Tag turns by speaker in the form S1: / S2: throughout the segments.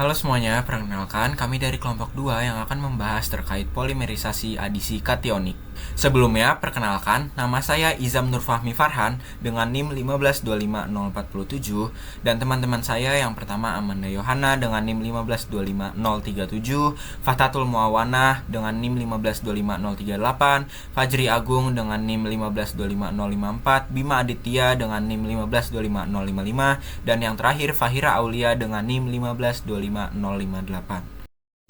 S1: Halo semuanya, perkenalkan kami dari kelompok 2 yang akan membahas terkait polimerisasi adisi kationik. Sebelumnya, perkenalkan, nama saya Izam Nurfahmi Farhan dengan NIM 1525047 dan teman-teman saya yang pertama Amanda Yohana dengan NIM 1525037, Fatatul Muawana dengan NIM 1525038, Fajri Agung dengan NIM 1525054, Bima Aditya dengan NIM 1525055, dan yang terakhir Fahira Aulia dengan NIM 1525058.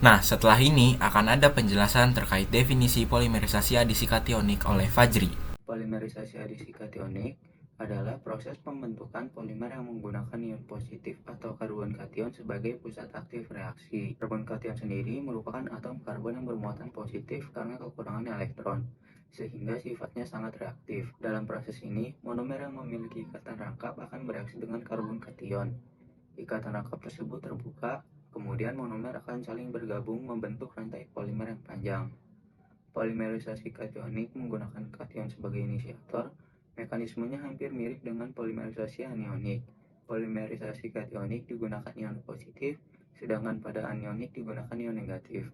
S1: Nah, setelah ini akan ada penjelasan terkait definisi polimerisasi adisi kationik oleh Fajri.
S2: Polimerisasi adisi kationik adalah proses pembentukan polimer yang menggunakan ion positif atau karbon kation sebagai pusat aktif reaksi. Karbon kation sendiri merupakan atom karbon yang bermuatan positif karena kekurangan elektron, sehingga sifatnya sangat reaktif. Dalam proses ini, monomer yang memiliki ikatan rangkap akan bereaksi dengan karbon kation. Ikatan rangkap tersebut terbuka, kemudian monomer akan saling bergabung membentuk rantai polimer yang panjang. Polimerisasi kationik menggunakan kation sebagai inisiator. Mekanismenya hampir mirip dengan polimerisasi anionik. Polimerisasi kationik digunakan ion positif, sedangkan pada anionik digunakan ion negatif.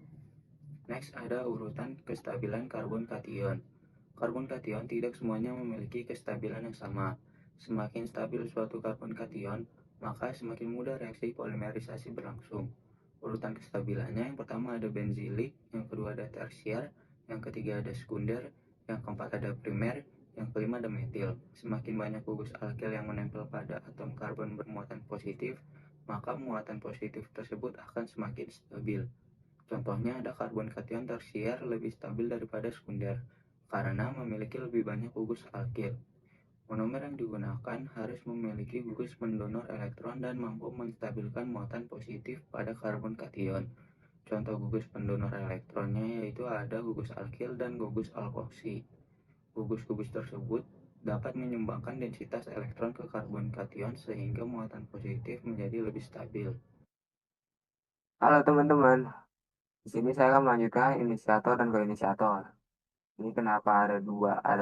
S2: Next ada urutan kestabilan karbon kation. Karbon kation tidak semuanya memiliki kestabilan yang sama. Semakin stabil suatu karbon kation, maka semakin mudah reaksi polimerisasi berlangsung. Urutan kestabilannya, yang pertama ada benzilik, yang kedua ada tersier, yang ketiga ada sekunder, yang keempat ada primer, yang kelima ada metil. Semakin banyak gugus alkil yang menempel pada atom karbon bermuatan positif, maka muatan positif tersebut akan semakin stabil. Contohnya ada karbon kation tersier lebih stabil daripada sekunder karena memiliki lebih banyak gugus alkil. Monomer yang digunakan harus memiliki gugus pendonor elektron dan mampu menstabilkan muatan positif pada karbon kation. Contoh gugus pendonor elektronnya yaitu ada gugus alkil dan gugus alkoksi. Gugus-gugus tersebut dapat menyumbangkan densitas elektron ke karbon kation sehingga muatan positif menjadi lebih stabil.
S3: Halo teman-teman, di sini saya akan melanjutkan inisiator dan koinisiator. Ini kenapa ada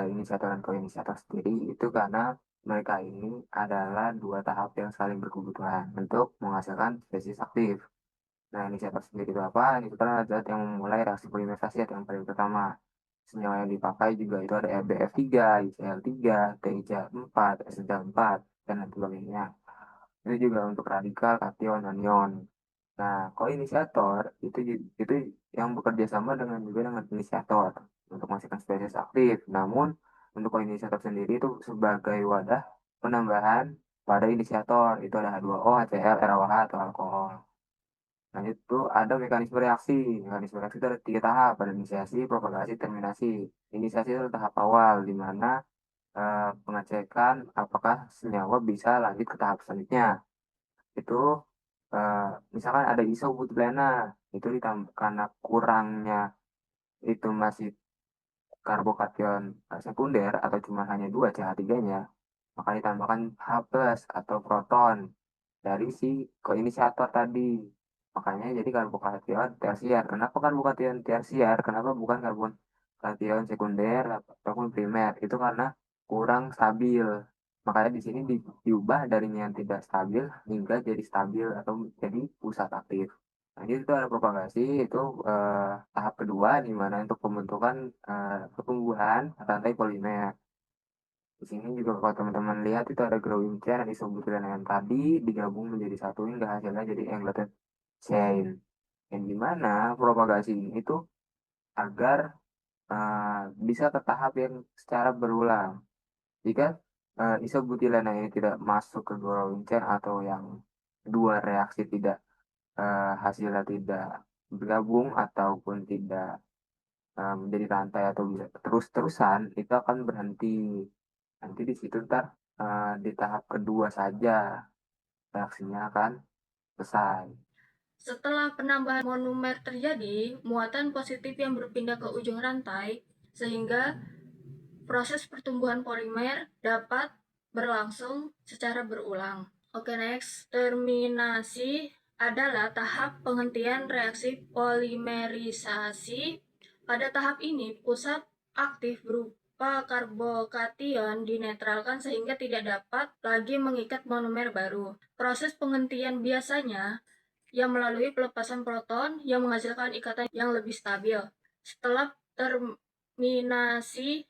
S3: inisiator dan koinisiator sendiri, itu karena mereka ini adalah dua tahap yang saling berkebutuhan untuk menghasilkan spesies aktif. Nah, inisiator sendiri itu apa? Inisiator adalah zat yang memulai reaksi polimerisasi atau yang paling pertama. Senyawa yang dipakai juga itu ada RBF3, ICL3, TICL4, SCl4, dan lain sebagainya. Itu juga untuk radikal, kation, anion. Nah, koinisiator itu yang bekerja sama juga dengan inisiator untuk menghasilkan spesies aktif. Namun, untuk koinisiator sendiri itu sebagai wadah penambahan pada inisiator. Itu ada H2O, HCl, ROH atau alkohol. Nah, itu ada mekanisme reaksi. Mekanisme reaksi itu ada tiga tahap, ada inisiasi, propagasi, terminasi. Inisiasi itu tahap awal, di mana pengecekan apakah senyawa bisa lanjut ke tahap selanjutnya. Itu eh, misalkan ada isobutilena, itu ditambah karena kurangnya itu masih karbokation sekunder atau cuma hanya dua CH3-nya, maka ditambahkan H plus atau proton dari si koinisiator tadi. Makanya jadi karbokation tersier. Kenapa karbokation tersier? Kenapa bukan karbokation sekunder ataupun primer? Itu karena kurang stabil. Makanya di sini diubah dari yang tidak stabil hingga jadi stabil atau jadi pusat aktif. Nah, jadi itu ada propagasi, itu tahap kedua di mana untuk pembentukan pertumbuhan rantai polimer. Di sini juga kalau teman-teman lihat itu ada growing chain yang disebutkan dengan tadi digabung menjadi satu hingga hasilnya jadi engleted chain. Yang dimana propagasi ini itu agar bisa ke tahap yang secara berulang. Jika isobutilena ini tidak masuk ke growing chain atau yang dua reaksi tidak hasilnya tidak bergabung ataupun tidak menjadi rantai atau bisa terus-terusan, itu akan berhenti. Nanti di situ ntar di tahap kedua saja reaksinya akan selesai.
S4: Setelah penambahan monomer terjadi, muatan positif yang berpindah ke ujung rantai, sehingga proses pertumbuhan polimer dapat berlangsung secara berulang. Oke, next. Terminasi adalah tahap penghentian reaksi polimerisasi. Pada tahap ini, pusat aktif berupa karbokation dinetralkan sehingga tidak dapat lagi mengikat monomer baru. Proses penghentian biasanya yang melalui pelepasan proton yang menghasilkan ikatan yang lebih stabil. Setelah terminasi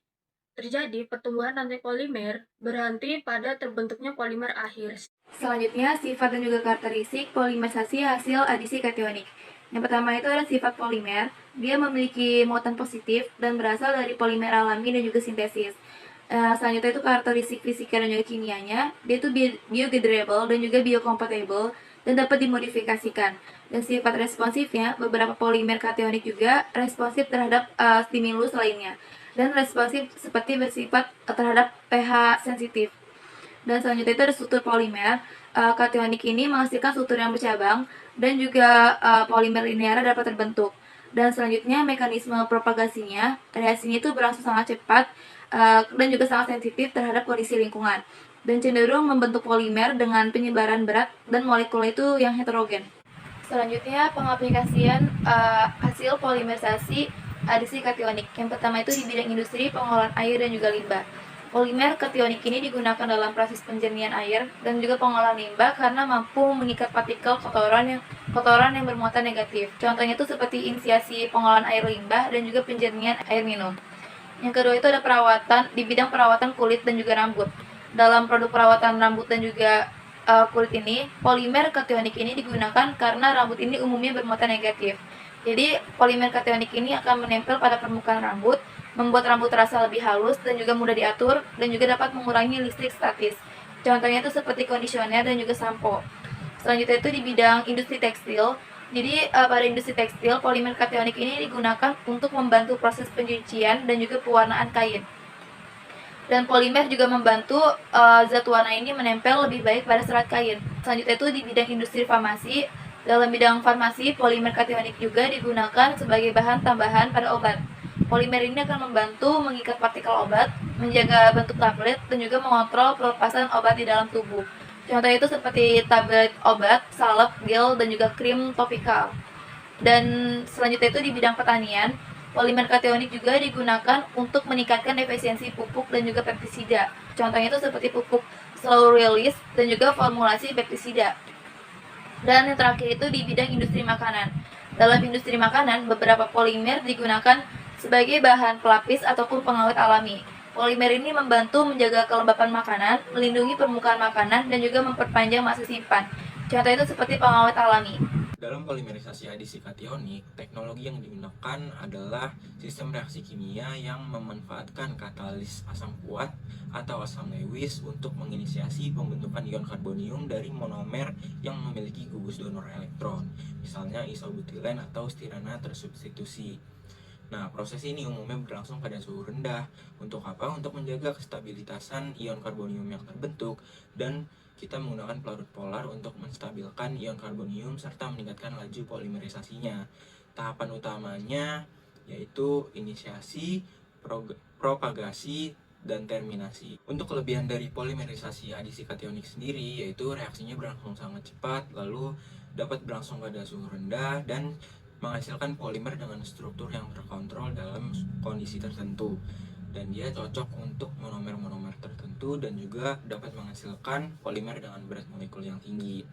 S4: terjadi, pertumbuhan rantai polimer berhenti pada terbentuknya polimer akhir. Selanjutnya, sifat dan juga karakteristik polimerisasi hasil adisi kationik. Yang pertama itu ada sifat polimer. Dia memiliki muatan positif dan berasal dari polimer alami dan juga sintesis. Selanjutnya itu karakteristik fisika dan juga kimianya. Dia itu biodegradable dan juga biocompatible dan dapat dimodifikasikan. Dan sifat responsifnya, beberapa polimer kationik juga responsif terhadap stimulus lainnya. Dan responsif seperti bersifat terhadap pH sensitif. Dan selanjutnya itu ada struktur polimer. Kationik ini menghasilkan struktur yang bercabang dan juga polimer linear dapat terbentuk. Dan selanjutnya mekanisme propagasinya, reaksinya itu berlangsung sangat cepat dan juga sangat sensitif terhadap kondisi lingkungan dan cenderung membentuk polimer dengan penyebaran berat dan molekul itu yang heterogen. Selanjutnya pengaplikasian hasil polimerisasi adisi kationik. Yang pertama itu di bidang industri, pengolahan air dan juga limbah. Polimer kationik ini digunakan dalam proses penjernihan air dan juga pengolahan limbah karena mampu mengikat partikel kotoran yang bermuatan negatif. Contohnya itu seperti inisiasi pengolahan air limbah dan juga penjernihan air minum. Yang kedua itu ada perawatan di bidang perawatan kulit dan juga rambut. Dalam produk perawatan rambut dan juga kulit ini, polimer kationik ini digunakan karena rambut ini umumnya bermuatan negatif. Jadi polimer kationik ini akan menempel pada permukaan rambut, membuat rambut terasa lebih halus dan juga mudah diatur dan juga dapat mengurangi listrik statis. Contohnya itu seperti kondisioner dan juga sampo. Selanjutnya itu di bidang industri tekstil. Jadi pada industri tekstil, polimer kationik ini digunakan untuk membantu proses pencucian dan juga pewarnaan kain. Dan polimer juga membantu zat warna ini menempel lebih baik pada serat kain. Selanjutnya itu di bidang industri farmasi. Dalam bidang farmasi, polimer kationik juga digunakan sebagai bahan tambahan pada obat. Polimer ini akan membantu mengikat partikel obat, menjaga bentuk tablet, dan juga mengontrol pelepasan obat di dalam tubuh. Contohnya itu seperti tablet obat, salep, gel, dan juga krim topikal. Dan selanjutnya itu di bidang pertanian, polimer kationik juga digunakan untuk meningkatkan efisiensi pupuk dan juga pestisida. Contohnya itu seperti pupuk slow release dan juga formulasi pestisida. Dan yang terakhir itu di bidang industri makanan. Dalam industri makanan, beberapa polimer digunakan sebagai bahan pelapis ataupun pengawet alami. Polimer ini membantu menjaga kelembapan makanan, melindungi permukaan makanan, dan juga memperpanjang masa simpan. Contoh itu seperti pengawet alami.
S1: Dalam polimerisasi adisi kationik, teknologi yang digunakan adalah sistem reaksi kimia yang memanfaatkan katalis asam kuat atau asam Lewis untuk menginisiasi pembentukan ion karbonium dari monomer yang memiliki gugus donor elektron, misalnya isobutilen atau stirana tersubstitusi. Nah, proses ini umumnya berlangsung pada suhu rendah. Untuk apa? Untuk menjaga kestabilitasan ion karbonium yang terbentuk, dan kita menggunakan pelarut polar untuk menstabilkan ion karbonium serta meningkatkan laju polimerisasinya. Tahapan utamanya yaitu inisiasi, propagasi, dan terminasi. Untuk kelebihan dari polimerisasi adisi kationik sendiri, yaitu reaksinya berlangsung sangat cepat, lalu dapat berlangsung pada suhu rendah, dan menghasilkan polimer dengan struktur yang terkontrol dalam kondisi tertentu. Dan dia cocok untuk monomer-monomer tertentu dan juga dapat menghasilkan polimer dengan berat molekul yang tinggi.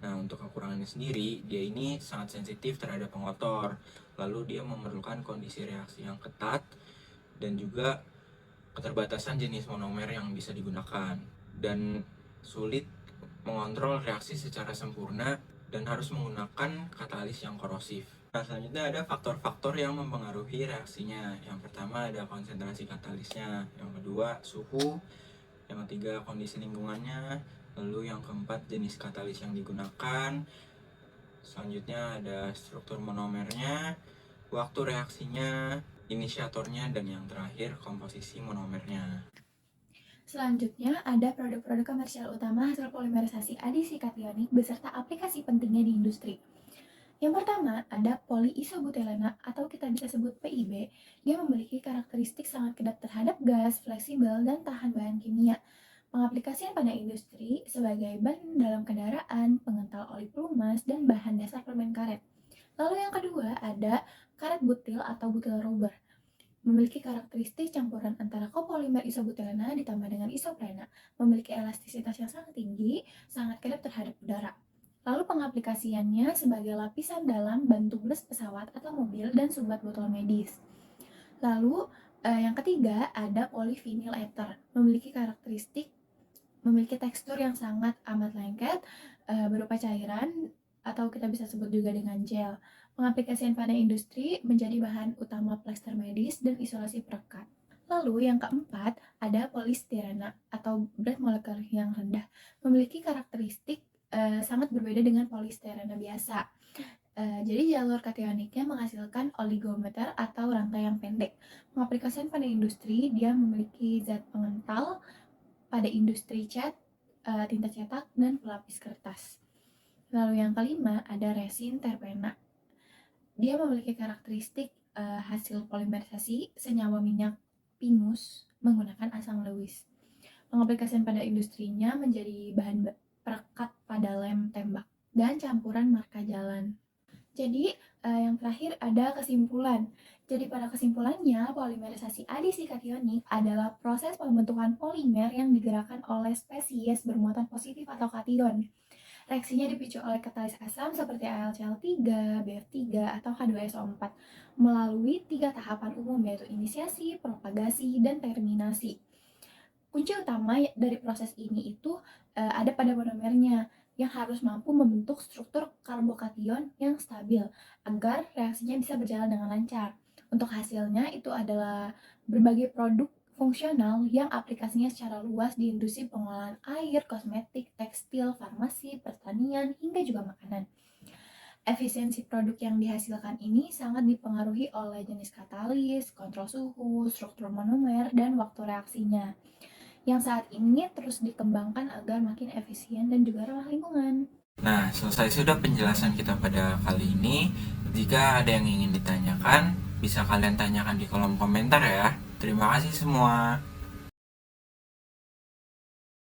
S1: Nah, untuk kekurangannya sendiri, dia ini sangat sensitif terhadap pengotor. Lalu dia memerlukan kondisi reaksi yang ketat dan juga keterbatasan jenis monomer yang bisa digunakan. Dan sulit mengontrol reaksi secara sempurna dan harus menggunakan katalis yang korosif. Nah, selanjutnya ada faktor-faktor yang mempengaruhi reaksinya. Yang pertama ada konsentrasi katalisnya, yang kedua suhu, yang ketiga kondisi lingkungannya, lalu yang keempat jenis katalis yang digunakan, selanjutnya ada struktur monomernya, waktu reaksinya, inisiatornya, dan yang terakhir komposisi monomernya.
S5: Selanjutnya ada produk-produk komersial utama hasil polimerisasi adisi kationik beserta aplikasi pentingnya di industri. Yang pertama ada polyisobutelena atau kita bisa sebut PIB. Dia memiliki karakteristik sangat kedap terhadap gas, fleksibel, dan tahan bahan kimia. Pengaplikasian pada industri sebagai ban dalam kendaraan, pengental oli pelumas, dan bahan dasar permen karet. Lalu yang kedua ada karet butil atau butil rubber. Memiliki karakteristik campuran antara copolimer isobutelena ditambah dengan isoprena, memiliki elastisitas yang sangat tinggi, sangat kedap terhadap udara. Lalu pengaplikasiannya sebagai lapisan dalam ban tubles pesawat atau mobil dan sumbat botol medis. Lalu yang ketiga ada polyvinyl ether, memiliki tekstur yang sangat amat lengket berupa cairan atau kita bisa sebut juga dengan gel. Pengaplikasian pada industri menjadi bahan utama plester medis dan isolasi perekat. Lalu yang keempat ada polistirena atau berat molekul yang rendah, memiliki karakteristik sangat berbeda dengan polistirena biasa. Jadi jalur kationiknya menghasilkan oligometer atau rantai yang pendek. Pengaplikasian pada industri, dia memiliki zat pengental pada industri cat, tinta cetak, dan pelapis kertas. Lalu yang kelima ada resin terpena. Dia memiliki karakteristik hasil polimerisasi senyawa minyak pinus menggunakan asam Lewis. Pengaplikasian pada industrinya menjadi bahan perekat pada lem tembak dan campuran marka jalan. Jadi yang terakhir ada kesimpulan. Jadi pada kesimpulannya, polimerisasi adisi kationik adalah proses pembentukan polimer yang digerakkan oleh spesies bermuatan positif atau kation. Reaksinya dipicu oleh katalis asam seperti AlCl3, BF3, atau H2SO4 melalui 3 tahapan umum yaitu inisiasi, propagasi, dan terminasi. Kunci utama dari proses ini itu ada pada monomernya yang harus mampu membentuk struktur karbokation yang stabil agar reaksinya bisa berjalan dengan lancar. Untuk hasilnya itu adalah berbagai produk fungsional yang aplikasinya secara luas di industri pengolahan air, kosmetik, tekstil, farmasi, pertanian, hingga juga makanan. Efisiensi produk yang dihasilkan ini sangat dipengaruhi oleh jenis katalis, kontrol suhu, struktur monomer, dan waktu reaksinya, yang saat ini terus dikembangkan agar makin efisien dan juga ramah lingkungan.
S1: Nah, selesai sudah penjelasan kita pada kali ini. Jika ada yang ingin ditanyakan, bisa kalian tanyakan di kolom komentar ya. Terima kasih semua.